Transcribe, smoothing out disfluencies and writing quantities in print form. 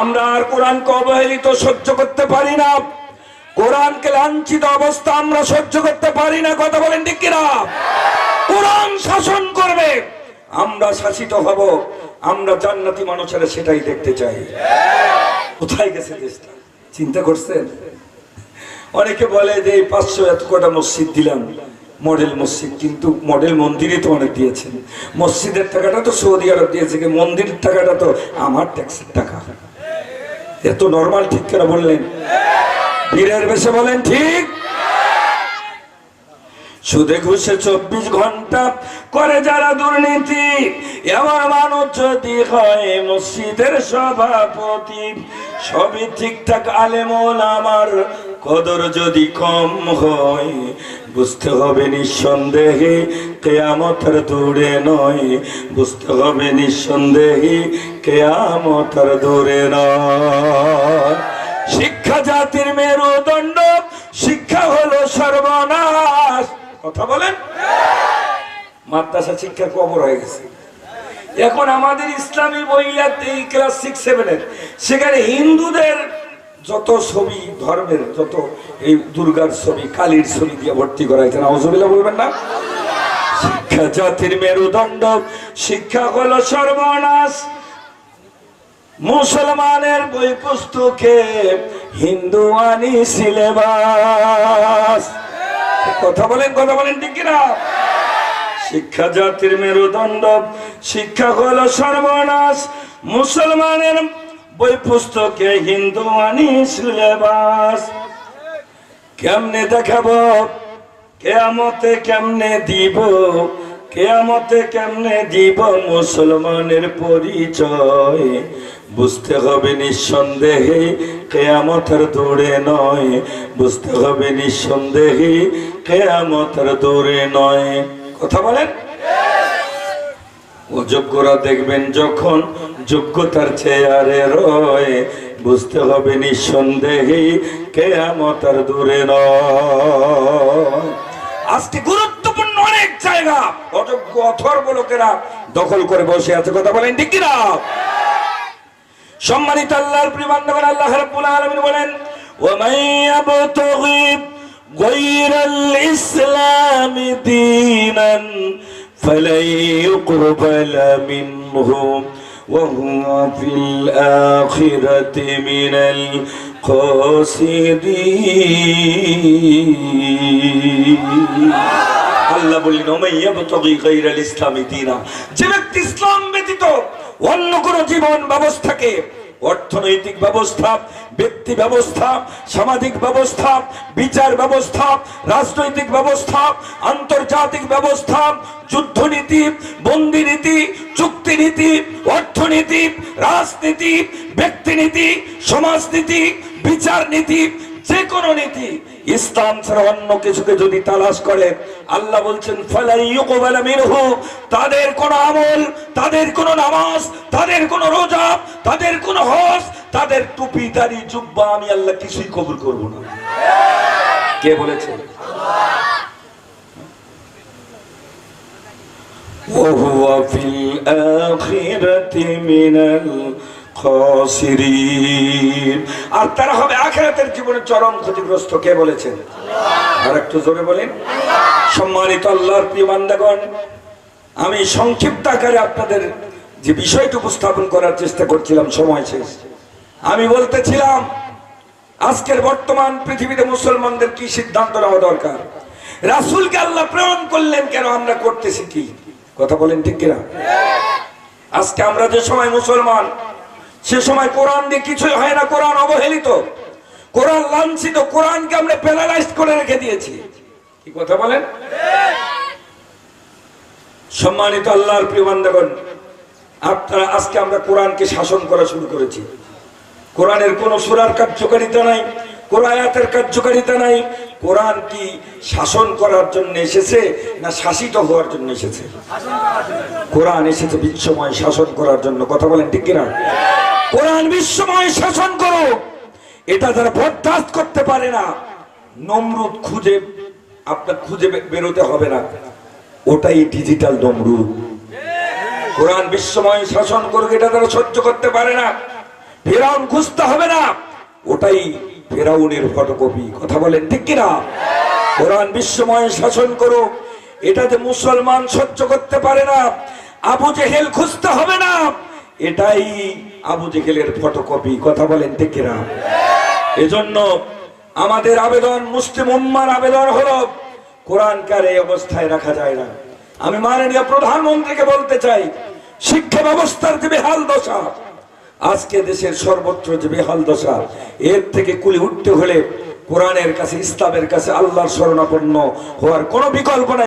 আমরা আর কোরআনকে অবহেলিত সহ্য করতে পারি না, কোরআনকে লাঞ্ছিত অবস্থা আমরা সহ্য করতে পারি না। কথা বলেন ঠিক কিনা? কোরআন শাসন করবে, আমরা শাসিত হব, আমরা জান্নাতি মানুষেরা সেটাই দেখতে চাই। কোথায় গেছে দেশটা চিন্তা করছেন? অনেকে বলে যে 500 এত কটা মসজিদ দিলাম, মডেল মসজিদ, কিন্তু মডেল মন্দিরই তো অনেক দিয়েছেন। মসজিদের টাকাটা তো সৌদি আরব দিয়েছে, মন্দিরের টাকাটা তো আমার ট্যাক্সের টাকা। এত নরমাল ঠিক কেন বললেন? বীরের বেশে বলেন ঠিক। সুদে ঘুষে 24 ঘন্টা করে যারা দুর্নীতি, এমন মানুষ যদি হয় মসজিদের সভাপতি, সবই ঠিকঠাক আলেমুল আমার কদর যদি কম হয়, বুঝতে হবে নিঃসন্দেহে কিয়ামতের দূরে নয়, বুঝতে হবে নিঃসন্দেহে কিয়ামতের দূরে নয়। শিক্ষা জাতির মেরুদণ্ড, শিক্ষা হলো সর্বনাশ। কথা বলেন। মাদ্রাসা শিক্ষার কবর হয়ে গেছে। এখন আমাদের ইসলামী বইয়াতে ক্লাস 6-7 সেখানে হিন্দুদের যত ছবি, ধর্মের যত এই দুর্গার ছবি, কালীর ছবি দিয়ে ভর্তি করা হয়েছে। নাউজুবিল্লাহ বলবেন না? শিক্ষা জাতির মেরুদণ্ড, শিক্ষা হলো সর্বনাশ। মুসলমানের বই পুস্তকে হিন্দুয়ানি সিলেবাস। কথা বলেন, কথা বলেন ঠিক কিনা? শিক্ষা জাতির মেরুদণ্ড, শিক্ষা হলো সর্বনাশ। মুসলমানের বই পুস্তকে হিন্দুয়ানি সিলেবাস। কেমনে দেখাবো কিয়ামতে, কেমনে দিব কিয়ামতে, কেমনে দিব মুসলমানের পরিচয়, বুঝতে হবে নিঃসন্দেহে কিয়ামতের দূরে নয়, বুঝতে হবে নিঃসন্দেহে কিয়ামতের দূরে নয়। কথা বলেন। অযোগ্যরা দেখবেন যখন যোগ্যতার চেয়ারে রয়, বুঝতে হবে নিঃসন্দেহে কিয়ামতের দূরে নয়। আজকে গুরুত্বপূর্ণ অনেক জায়গা অযোগ্য অথর্ব লোকেরা দখল করে বসে আছে। কথা বলেন ঠিক কিনা? সম্মানিত আল্লাহর প্রিয় বান্দাগণ, আল্লাহ রাব্বুল আলামিন বলেন, ওয়া মান ইয়াবতাগি গায়রাল ইসলামি দীনান ফালাই ইউকবালা মিনহু ওয়া হুয়া ফিল আখিরাতি মিনাল খাসিরিন। আল্লাহ বলেন, ওয়া মান ইয়াবতাগি গায়রাল ইসলামি দীনা, যে ব্যক্তি ইসলাম ব্যতীত অন্য কোন জীবন ব্যবস্থাকে, অর্থনৈতিক ব্যবস্থা, ব্যক্তি ব্যবস্থা, সামাজিক ব্যবস্থা, বিচার ব্যবস্থা, রাজনৈতিক ব্যবস্থা, আন্তর্জাতিক ব্যবস্থা, যুদ্ধনীতি, বন্দি নীতি, চুক্তি নীতি, অর্থনীতি, রাজনীতি, ব্যক্তিনীতি, সমাজনীতি, বিচার নীতি, যে কোনো নীতি ইসলাম ছাড়া অন্য কিছুকে যদি তালাশ করে, আল্লাহ বলছেন ফালাই ইউকবালা মিনহু, তাদের কোন আমল, তাদের কোন নামাজ, তাদের কোন রোজা, তাদের কোন হজ, তাদের টুপি দাড়ি জুব্বা, আমি আল্লাহ কিছুই কবুল করব না। কে বলেছে? ওয়া হুয়া ফিল আখিরাতি মিনাল খাসিরিন, আর তারা হবে আখিরাতের জীবনে চরম ক্ষতিগ্রস্ত। কে বলেছেন? আর একটু জোরে বলেন। সম্মানিত আল্লাহর প্রিয় বান্দাগণ, আমি সংক্ষিপ্ত আকারে আপনাদের যে বিষয়টি উপস্থাপন করার চেষ্টা করছিলাম, সময় শেষ। আমি বলতেছিলাম আজকের বর্তমান পৃথিবীতে মুসলমানদের কি সিদ্ধান্ত নেওয়া দরকার। রাসূলকে আল্লাহ প্রেরণ করলেন কেন, আমরা করতেছি কি? কথা বলেন ঠিক কিনা? আজকে আমরা যে সময় মুসলমান, সে সময় কোরআন দিয়ে কিছুই হয় না। কোরআন অবহেলিত, কোরআন লাঞ্ছিত, কোরআনকে আমরা প্যারালাইজ করে রেখে দিয়েছি। কি কথা বলেন? সম্মানিত আল্লাহর প্রিয় বান্দাগণ, আপনারা আজকে আমরা কোরআনকে শাসন করা শুরু করেছি। কোরআনের কোন সূরার কার্যকারিতা নাই, কোন আয়াতের কার্যকারিতা নাই। কোরআন কি শাসন করার জন্য এসেছে না শাসিত হওয়ার জন্য এসেছে? কোরআন এসেছে বিশ্বময় শাসন করার জন্য। কথা বলেন ঠিক কিনা? কোরআন বিশ্বময় শাসন করো, এটা যারা বরদাস্ত করতে পারে না, নমরুদ খুঁজে আপনার খুঁজে বেরোতে হবে না, ওটাই ডিজিটাল নমরুদ। কোরআন বিশ্বময় শাসন করুক, এটা যারা সহ্য করতে পারে না, ফেরাউন খুঁজতে হবে না, ওটাই ফেরাউনের ফটোকপি। কথা বলেন ঠিক কিনা? কোরআন বিশ্বময় শাসন করুক, এটাতে মুসলমান সহ্য করতে পারে না। আবু জেহেল খুঁজতে হবে না, এটাই আবু জেহেলের ফটোকপি। কথা বলেন ঠিক কিনা? এজন্য আমাদের আবেদন, মুসলিম উম্মার আবেদন হলো, কোরআনকে আর এই অবস্থায় রাখা যায় না। আমি মাননীয় প্রধানমন্ত্রীকে বলতে চাই, শিক্ষা ব্যবস্থার যে বেহাল দশা, আজকে দেশের সর্বত্র যে বেহাল দশা, এর থেকে কুলি উঠতে হলে কোরআনের কাছে, ইসলামের কাছে, আল্লাহর শরণাপন্ন হওয়ার কোনো বিকল্প নাই।